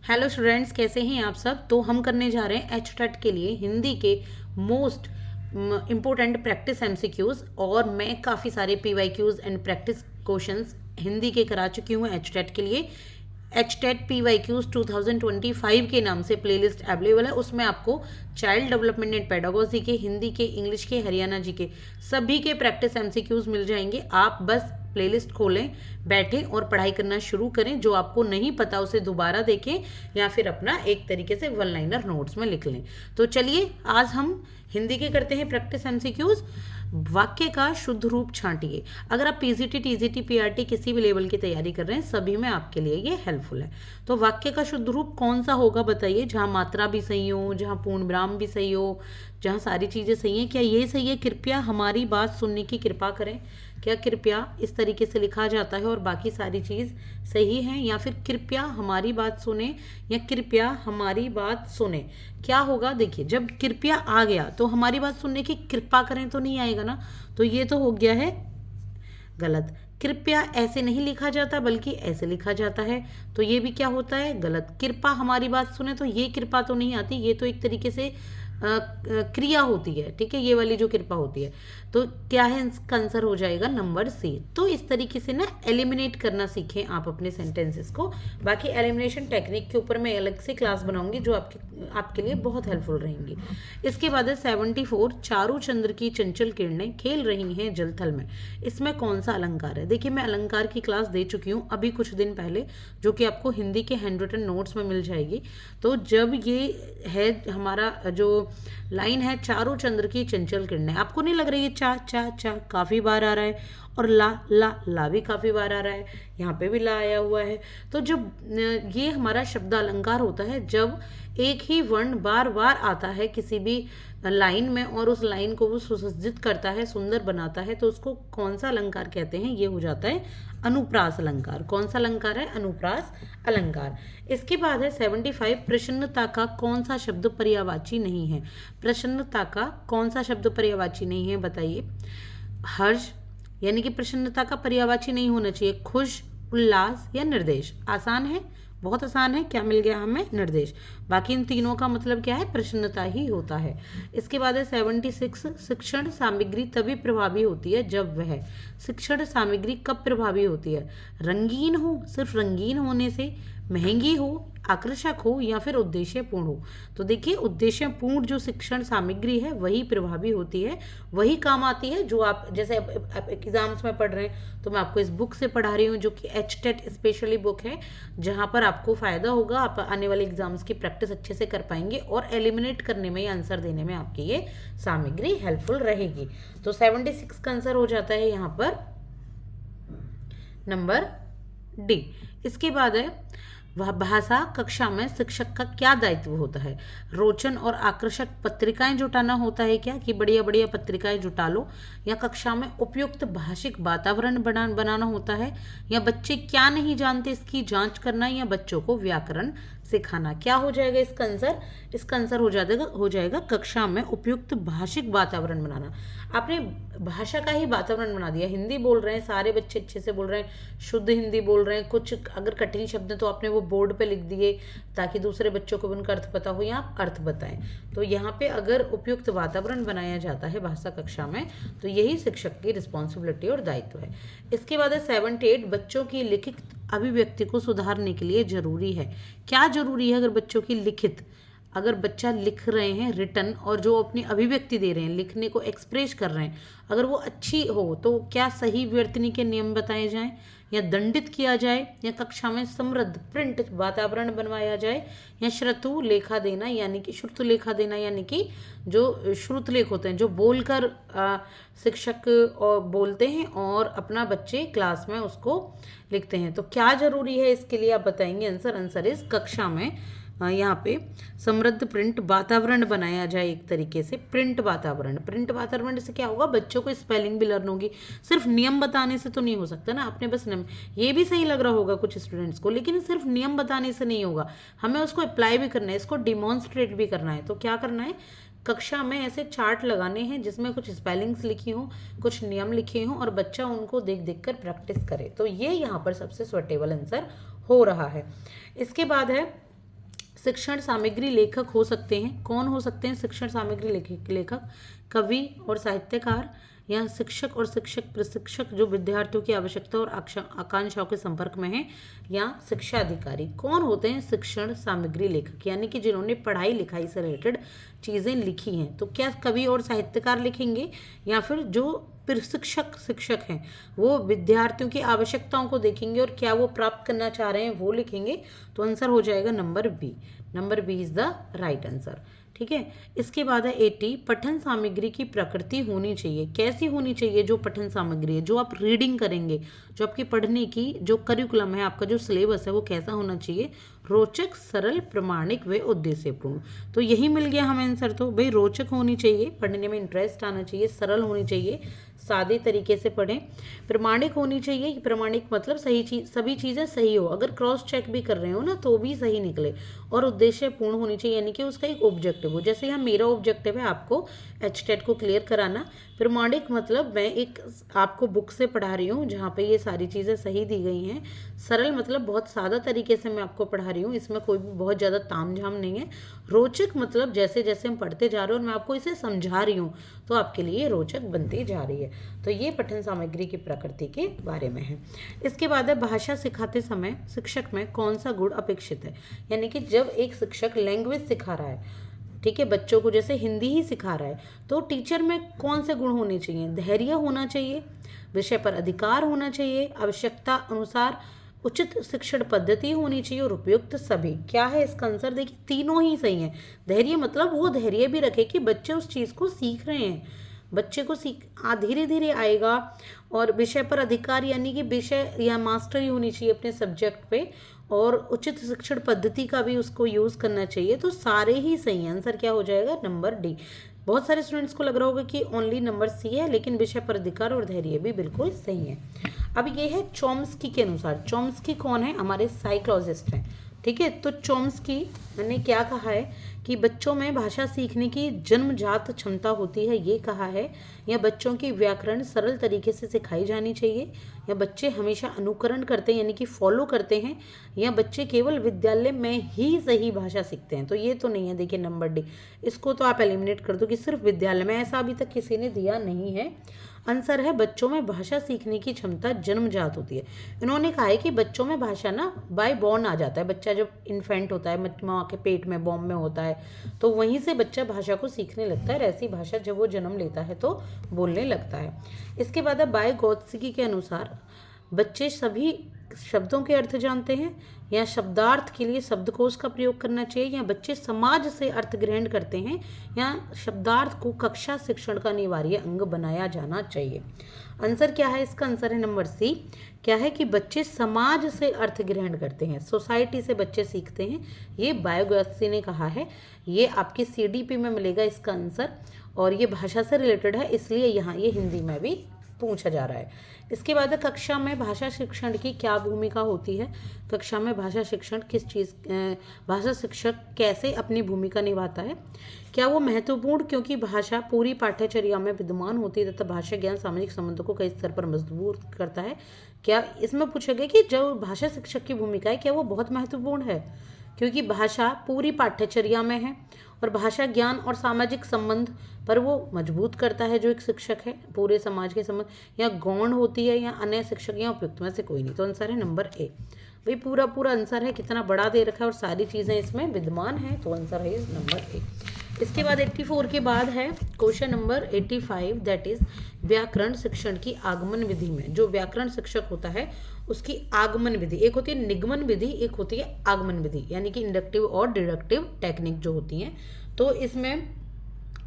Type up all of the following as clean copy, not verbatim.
Hello students, कैसे हैं आप सब। तो हम करने जा रहे हैं एचटेट के लिए हिंदी के मोस्ट इम्पोर्टेंट प्रैक्टिस एमसीक्यूज। और मैं काफ़ी सारे PYQs and practice questions Hindi के करा चुकी हूँ एचटेट के लिए। एचटेट पीवाईक्यूज 2025 के नाम से प्लेलिस्ट अवेलेबल है। उसमें आपको चाइल्ड डेवलपमेंट एंड पेडागोजी के, हिंदी के, इंग्लिश के, हरियाणा जी के सभी के प्रैक्टिस एमसीक्यूज मिल जाएंगे। आप बस प्लेलिस्ट खोलें, बैठें और पढ़ाई करना शुरू करें। जो आपको नहीं पता उसे दोबारा देखें या फिर अपना एक तरीके से वन लाइनर नोट्स में लिख लें। तो चलिए आज हम हिंदी के करते हैं प्रैक्टिस एमसीक्यूज। वाक्य का शुद्ध रूप छांटिए। अगर आप पीजीटी, टीजीटी, पीआरटी किसी भी लेवल की तैयारी कर रहे हैं, सभी में आपके लिए ये हेल्पफुल है। तो वाक्य का शुद्ध रूप कौन सा होगा बताइए, जहाँ मात्रा भी सही हो, जहाँ पूर्ण विराम भी सही हो, जहाँ सारी चीज़ें सही हैं। क्या ये सही है कृपया हमारी बात सुनने की कृपा करें? क्या कृपया इस तरीके से लिखा जाता है और बाकी सारी चीज़ सही है, या फिर कृपया हमारी बात सुने या कृपया हमारी बात सुने? क्या होगा देखिए, जब कृपया आ गया तो हमारी बात सुनने की कृपा करें तो नहीं आएगा ना। तो ये तो हो गया है गलत। कृपया ऐसे नहीं लिखा जाता बल्कि ऐसे लिखा जाता है, तो ये भी क्या होता है गलत। कृपा हमारी बात सुने, तो ये कृपा तो नहीं आती, ये तो एक तरीके से क्रिया होती है, ठीक है, ये वाली जो कृपा होती है। तो क्या है, इसका आंसर हो जाएगा नंबर सी। तो इस तरीके से ना एलिमिनेट करना सीखें आप अपने सेंटेंसेस को। बाकी एलिमिनेशन टेक्निक के ऊपर मैं अलग से क्लास बनाऊंगी जो आपके लिए बहुत हेल्पफुल रहेंगी। इसके बाद है 74, चारू चंद्र की चंचल किरणें खेल रही हैं जल थल में। इसमें कौन सा अलंकार है? देखिए, मैं अलंकार की क्लास दे चुकी हूँ अभी कुछ दिन पहले, जो कि आपको हिंदी के हैंड रिटन नोट्स में मिल जाएगी। तो जब ये है हमारा जो लाइन है, चारू चंद्र की चंचल किरणें, आपको नहीं लग रही है चा चा चा काफ़ी बार आ रहा है, और ला ला ला भी काफ़ी बार आ रहा है, यहाँ पे भी ला आया हुआ है। तो जब ये हमारा शब्द अलंकार होता है, जब एक ही वर्ण बार बार आता है किसी भी लाइन में और उस लाइन को वो सुसज्जित करता है, सुंदर बनाता है, तो उसको कौन सा अलंकार कहते हैं? ये हो जाता है अनुप्रास अलंकार। कौन सा अलंकार है? अनुप्रास अलंकार। इसके बाद है 75, प्रसन्नता का कौन सा शब्द पर्यायवाची नहीं है? प्रसन्नता का कौन सा शब्द पर्यायवाची नहीं है बताइए। हर्ष, यानी कि प्रसन्नता का पर्यायवाची नहीं होना चाहिए। खुश, उल्लास या निर्देश? आसान है, बहुत आसान है। क्या मिल गया हमें? निर्देश। बाकी इन तीनों का मतलब क्या है? प्रसन्नता ही होता है। इसके बाद है 76, शिक्षण सामग्री तभी प्रभावी होती है जब वह, शिक्षण सामग्री कब प्रभावी होती है? रंगीन हो, सिर्फ रंगीन होने से, महंगी हो, आकर्षक हो, या फिर उद्देश्यपूर्ण हो। तो देखिए, उद्देश्यपूर्ण जो शिक्षण सामग्री है वही प्रभावी होती है, वही काम आती है। जो आप जैसे आप एग्जाम्स में पढ़ रहे हैं, तो मैं आपको इस बुक से पढ़ा रही हूँ जो कि एचटेट स्पेशली बुक है, जहाँ पर आपको फायदा होगा, आप आने वाले एग्जाम्स की प्रैक्टिस अच्छे से कर पाएंगे और एलिमिनेट करने में या आंसर देने में आपकी ये सामग्री हेल्पफुल रहेगी। तो 76 का आंसर हो जाता है यहाँ पर नंबर डी। इसके बाद है, वह भाषा कक्षा में शिक्षक का क्या दायित्व होता है? रोचन और आकर्षक पत्रिकाएं जुटाना होता है क्या, कि बढ़िया बढ़िया पत्रिकाएं जुटा लो, या कक्षा में उपयुक्त भाषिक वातावरण बनाना होता है, या बच्चे क्या नहीं जानते इसकी जांच करना, या बच्चों को व्याकरण सिखाना? क्या हो जाएगा इसका आंसर? इसका आंसर हो जाएगा कक्षा में उपयुक्त भाषिक वातावरण बनाना। आपने भाषा का ही वातावरण बना दिया। हिंदी बोल रहे हैं, सारे बच्चे अच्छे से बोल रहे हैं, शुद्ध हिंदी बोल रहे हैं, कुछ अगर कठिन शब्द हैं तो आपने वो बोर्ड पे लिख दिए ताकि दूसरे बच्चों को भी उनका अर्थ पता हो, या आप अर्थ बताएं। तो यहाँ पे अगर उपयुक्त वातावरण बनाया जाता है भाषा कक्षा में, तो यही शिक्षक की रिस्पॉन्सिबिलिटी और दायित्व है। इसके बाद है 78, बच्चों की लिखित अभिव्यक्ति को सुधारने के लिए जरूरी है। क्या जरूरी है? अगर बच्चों की लिखित, अगर बच्चा लिख रहे हैं रिटन और जो अपनी अभिव्यक्ति दे रहे हैं, लिखने को एक्सप्रेस कर रहे हैं, अगर वो अच्छी हो, तो क्या सही वर्तनी के नियम बताए जाएं, या दंडित किया जाए, या कक्षा में समृद्ध प्रिंट वातावरण बनवाया जाए, या श्रुतु लेखा देना, यानी कि श्रुत लेखा देना, यानी कि जो श्रुत लेख होते हैं, जो बोलकर शिक्षक और बोलते हैं और अपना बच्चे क्लास में उसको लिखते हैं। तो क्या जरूरी है इसके लिए आप बताएंगे आंसर। आंसर इस कक्षा में यहाँ पे समृद्ध प्रिंट वातावरण बनाया जाए। एक तरीके से प्रिंट वातावरण से क्या होगा, बच्चों को स्पेलिंग भी लर्न होगी। सिर्फ नियम बताने से तो नहीं हो सकता ना, आपने बस नियम, ये भी सही लग रहा होगा कुछ स्टूडेंट्स को, लेकिन सिर्फ नियम बताने से नहीं होगा, हमें उसको अप्लाई भी करना है, इसको डिमॉन्स्ट्रेट भी करना है। तो क्या करना है, कक्षा में ऐसे चार्ट लगाने हैं जिसमें कुछ स्पेलिंग्स लिखी हों, कुछ नियम लिखे हों, और बच्चा उनको देख देख कर प्रैक्टिस करे। तो ये यहाँ पर सबसे सुटेबल आंसर हो रहा है। इसके बाद है शिक्षण सामग्री लेखक हो सकते हैं। कौन हो सकते हैं शिक्षण सामग्री लेखक? कवि और साहित्यकार, या शिक्षक और शिक्षक प्रशिक्षक जो विद्यार्थियों की आवश्यकता और आकांक्षाओं के संपर्क में हैं, या शिक्षा अधिकारी। कौन होते हैं शिक्षण सामग्री लेखक? यानी कि जिन्होंने पढ़ाई लिखाई से रिलेटेड चीज़ें लिखी हैं। तो क्या कवि और साहित्यकार लिखेंगे, या फिर जो प्रशिक्षक शिक्षक हैं वो विद्यार्थियों की आवश्यकताओं को देखेंगे और क्या वो प्राप्त करना चाह रहे हैं वो लिखेंगे? तो आंसर हो जाएगा number B. Number B is the right answer. ठीक है। इसके बाद है 80, पठन सामग्री की प्रकृति होनी चाहिए। कैसी होनी चाहिए जो पठन सामग्री है, जो आप रीडिंग करेंगे, जो आपकी पढ़ने की जो करिकुलम है, आपका जो सिलेबस है वो कैसा होना चाहिए? रोचक, सरल, प्रामाणिक व उद्देश्यपूर्ण। तो यही मिल गया हमें आंसर। तो भाई रोचक होनी चाहिए, पढ़ने में इंटरेस्ट आना चाहिए, सरल होनी चाहिए, सादे तरीके से पढ़ें, प्रामाणिक होनी चाहिए। प्रामाणिक मतलब सही चीज, सभी चीज़ें सही हो, अगर क्रॉस चेक भी कर रहे हो ना तो भी सही निकले, और उद्देश्यपूर्ण होनी चाहिए, यानी कि उसका एक ऑब्जेक्टिव हो। जैसे यहाँ मेरा ऑब्जेक्टिव है आपको एचटेट को क्लियर कराना। प्रामाणिक मतलब मैं एक आपको बुक से पढ़ा रही हूँ जहाँ पे ये सारी चीज़ें सही दी गई हैं। सरल मतलब बहुत सादा तरीके से मैं आपको पढ़ा रही हूँ, इसमें कोई भी बहुत ज़्यादा ताम झाम नहीं है। रोचक मतलब जैसे जैसे हम पढ़ते जा रहे हैं और मैं आपको इसे समझा रही हूँ तो आपके लिए रोचक बनती जा रही है। तो ये पठन सामग्री की प्रकृति के बारे में है। इसके बाद है भाषा सिखाते समय शिक्षक में कौन सा गुण अपेक्षित है? यानी कि जब एक शिक्षक लैंग्वेज सिखा रहा है, ठीक है, बच्चों को जैसे हिंदी ही सिखा रहा है, तो टीचर में कौन से गुण होने चाहिए? धैर्य होना चाहिए, विषय पर अधिकार होना चाहिए, आवश्यकता अनुसार उचित शिक्षण पद्धति होनी चाहिए और उपयुक्त सभी। क्या है इसका आंसर? देखिए तीनों ही सही है। धैर्य मतलब वो धैर्य भी रखे कि बच्चे उस चीज़ को सीख रहे हैं, बच्चे को धीरे धीरे आएगा। और विषय पर अधिकार यानी कि विषय या मास्टरी होनी चाहिए अपने सब्जेक्ट पे, और उचित शिक्षण पद्धति का भी उसको यूज़ करना चाहिए। तो सारे ही सही हैं। आंसर क्या हो जाएगा? Number D. बहुत सारे स्टूडेंट्स को लग रहा होगा कि ओनली नंबर सी है, लेकिन विषय पर अधिकार और धैर्य भी बिल्कुल सही है। अब ये है चॉम्स्की के अनुसार। चॉम्स्की कौन है? हमारे साइकोलॉजिस्ट हैं। ठीक है। तो चॉम्स्की ने क्या कहा है कि बच्चों में भाषा सीखने की जन्मजात क्षमता होती है, ये कहा है। या बच्चों की व्याकरण सरल तरीके से सिखाई जानी चाहिए, या बच्चे हमेशा अनुकरण करते हैं यानी कि फॉलो करते हैं, या बच्चे केवल विद्यालय में ही सही भाषा सीखते हैं। तो ये तो नहीं है। देखिए नंबर डी, इसको तो आप एलिमिनेट कर दो कि सिर्फ विद्यालय में, ऐसा अभी तक किसी ने दिया नहीं है। आंसर है बच्चों में भाषा सीखने की क्षमता जन्मजात होती है। इन्होंने कहा है कि बच्चों में भाषा ना बाय बॉर्न आ जाता है। बच्चा जब इन्फेंट होता है, माँ के पेट में बॉम्ब में होता है, तो वहीं से बच्चा भाषा को सीखने लगता है। ऐसी भाषा जब वो जन्म लेता है तो बोलने लगता है। इसके बाद है बायगोत्स्की के अनुसार बच्चे सभी शब्दों के अर्थ जानते हैं, या शब्दार्थ के लिए शब्दकोश का प्रयोग करना चाहिए, या बच्चे समाज से अर्थ ग्रहण करते हैं, या शब्दार्थ को कक्षा शिक्षण का अनिवार्य अंग बनाया जाना चाहिए। आंसर क्या है इसका? आंसर है नंबर सी। क्या है कि बच्चे समाज से अर्थ ग्रहण करते हैं, सोसाइटी से बच्चे सीखते हैं। ये बायोगोत्स्की ने कहा है। ये आपकी सीडीपी में मिलेगा इसका आंसर, और ये भाषा से रिलेटेड है, इसलिए यहाँ ये हिंदी में भी पूछा जा रहा है। इसके बाद कक्षा में भाषा शिक्षण की क्या भूमिका होती है? कक्षा में भाषा शिक्षण भाषा शिक्षक कैसे अपनी भूमिका निभाता है? क्या वो महत्वपूर्ण, क्योंकि भाषा पूरी पाठ्यचर्या में विद्यमान होती है तथा भाषा ज्ञान सामाजिक संबंधों को कई स्तर पर मजबूत करता है। क्या इसमें पूछा गया कि जो भाषा शिक्षक की भूमिका है क्या वो बहुत महत्वपूर्ण है? क्योंकि भाषा पूरी पाठ्यचर्या में है और भाषा ज्ञान और सामाजिक संबंध पर वो मजबूत करता है जो एक शिक्षक है, पूरे समाज के संबंध, या गौण होती है, या अन्य शिक्षक, या उपयुक्त में से कोई नहीं। तो आंसर है नंबर ए। भाई पूरा पूरा आंसर है, कितना बड़ा दे रखा है और सारी चीज़ें इसमें विद्यमान हैं, तो आंसर है नंबर ए। इसके बाद 84 के बाद है क्वेश्चन नंबर 85, दैट इज व्याकरण शिक्षण की आगमन विधि में। जो व्याकरण शिक्षक होता है उसकी आगमन विधि, एक होती है निगमन विधि, एक होती है आगमन विधि, यानी कि इंडक्टिव और डिडक्टिव टेक्निक जो होती हैं। तो इसमें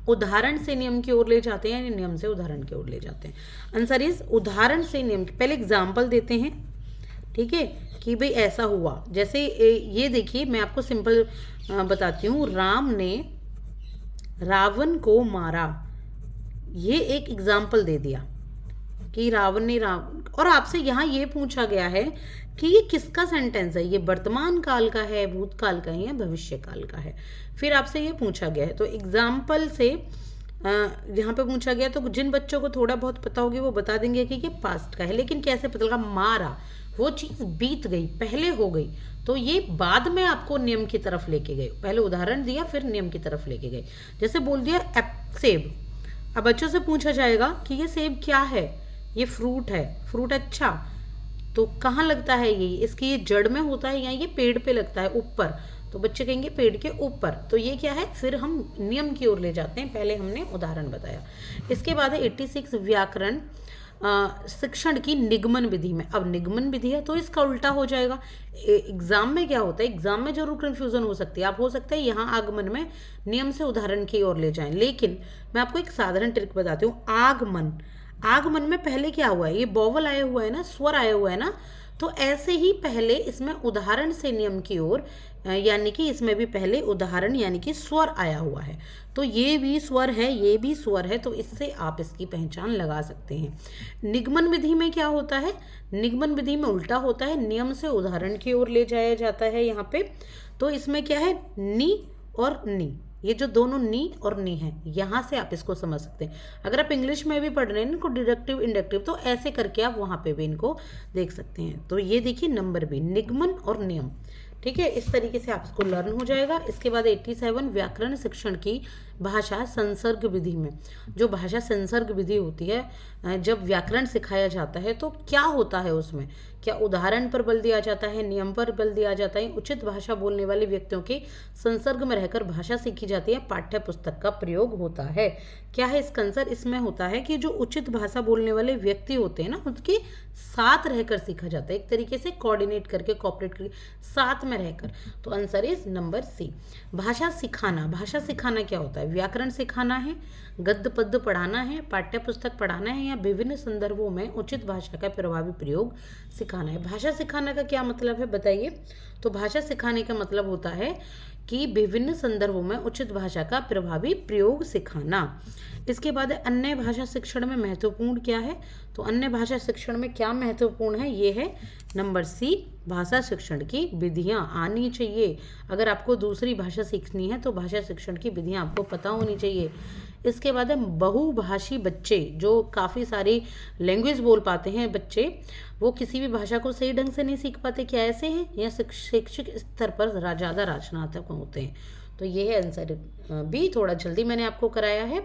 उदाहरण से नियम की ओर ले जाते हैं या नियम से उदाहरण की ओर ले जाते हैं? आंसर इज उदाहरण से नियम की। पहले एग्जाम्पल देते हैं, ठीक है, कि भाई ऐसा हुआ। जैसे ये देखिए, मैं आपको सिंपल बताती हूँ। राम ने रावण को मारा, ये एक एग्जाम्पल दे दिया कि रावण ने और आपसे यहाँ ये पूछा गया है कि ये किसका सेंटेंस है, ये वर्तमान काल का है, भूतकाल का है, या भविष्य काल का है। फिर आपसे ये पूछा गया है, तो एग्जाम्पल से यहाँ पे पूछा गया, तो जिन बच्चों को थोड़ा बहुत पता होगी वो बता देंगे कि ये पास्ट का है। लेकिन कैसे पता लगा? मारा, वो चीज़ बीत गई, पहले हो गई, तो ये बाद में आपको नियम की तरफ लेके गए। पहले उदाहरण दिया, फिर नियम की तरफ लेके गए। जैसे बोल दिया सेब। अब बच्चों से पूछा जाएगा कि ये सेब क्या है, ये फ्रूट है। फ्रूट, अच्छा, तो कहाँ लगता है ये, इसकी ये जड़ में होता है या ये पेड़ पे लगता है ऊपर, तो बच्चे कहेंगे पेड़ के ऊपर। तो ये क्या है, फिर हम नियम की ओर ले जाते हैं, पहले हमने उदाहरण बताया। इसके बाद है 86 व्याकरण शिक्षण की निगमन विधि में। अब निगमन विधि है तो इसका उल्टा हो जाएगा। एग्जाम में क्या होता है, एग्जाम में जरूर कंफ्यूजन हो सकती है। आप हो सकता है यहाँ आगमन में नियम से उदाहरण की ओर ले जाएं, लेकिन मैं आपको एक साधारण ट्रिक बताती हूँ। आगमन, आगमन में पहले क्या हुआ है, ये बॉवल आया हुआ है ना, स्वर आया हुआ है ना, तो ऐसे ही पहले इसमें उदाहरण से नियम की ओर, यानी कि इसमें भी पहले उदाहरण यानी कि स्वर आया हुआ है। तो ये भी स्वर है, ये भी स्वर है, तो इससे आप इसकी पहचान लगा सकते हैं। निगमन विधि में क्या होता है, निगमन विधि में उल्टा होता है, नियम से उदाहरण की ओर ले जाया जाता है यहाँ पे। तो इसमें क्या है, नी और नी, ये जो दोनों नी और नी है, यहाँ से आप इसको समझ सकते हैं। अगर आप इंग्लिश में भी पढ़ रहे हैं इनको डिडक्टिव इंडक्टिव, तो ऐसे करके आप वहाँ पे भी इनको देख सकते हैं। तो ये देखिए नंबर बी, निगमन और नियम, ठीक है, इस तरीके से आप इसको लर्न हो जाएगा। इसके बाद 87 व्याकरण शिक्षण की भाषा संसर्ग विधि में। जो भाषा संसर्ग विधि होती है, जब व्याकरण सिखाया जाता है तो क्या होता है उसमें, क्या उदाहरण पर बल दिया जाता है, नियम पर बल दिया जाता है, उचित भाषा बोलने वाले व्यक्तियों के संसर्ग में रहकर भाषा सीखी जाती है, पाठ्य पुस्तक का प्रयोग होता है। क्या है इसका आंसर, इसमें होता है कि जो उचित भाषा बोलने वाले व्यक्ति होते हैं ना, उनके साथ रहकर सीखा जाता है, एक तरीके से कोऑर्डिनेट करके, कोऑपरेट करके, साथ में रहकर। तो आंसर इज नंबर सी। भाषा सिखाना, भाषा सिखाना क्या होता है, व्याकरण सिखाना है, गद्य पद्य पढ़ाना है, पाठ्य पुस्तक पढ़ाना है, या विभिन्न संदर्भों में उचित भाषा का प्रभावी प्रयोग सिखाना है। भाषा सिखाने का क्या मतलब है बताइए। तो भाषा सिखाने का मतलब होता है कि विभिन्न संदर्भों में उचित भाषा का प्रभावी प्रयोग सिखाना। इसके बाद अन्य भाषा शिक्षण में महत्वपूर्ण क्या है, तो अन्य भाषा शिक्षण में क्या महत्वपूर्ण है, ये है नंबर सी, भाषा शिक्षण की विधियां आनी चाहिए। अगर आपको दूसरी भाषा सीखनी है तो भाषा शिक्षण की विधियां आपको पता होनी चाहिए। इसके बाद है बहुभाषी बच्चे, जो काफ़ी सारी लैंग्वेज बोल पाते हैं बच्चे, वो किसी भी भाषा को सही ढंग से नहीं सीख पाते, क्या ऐसे हैं, या शैक्षिक स्तर पर ज़्यादा रचनात्मक होते हैं। तो ये है आंसर बी, थोड़ा जल्दी मैंने आपको कराया है।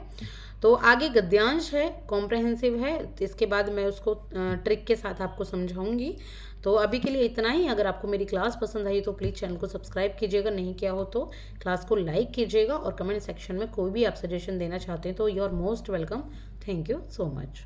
तो आगे गद्यांश है, कॉम्प्रहेंसिव है, तो इसके बाद मैं उसको ट्रिक के साथ आपको समझाऊंगी। तो अभी के लिए इतना ही। अगर आपको मेरी क्लास पसंद आई तो प्लीज़ चैनल को सब्सक्राइब कीजिएगा, नहीं किया हो तो क्लास को लाइक कीजिएगा, और कमेंट सेक्शन में कोई भी आप सजेशन देना चाहते हैं तो you are most welcome. Thank you so much.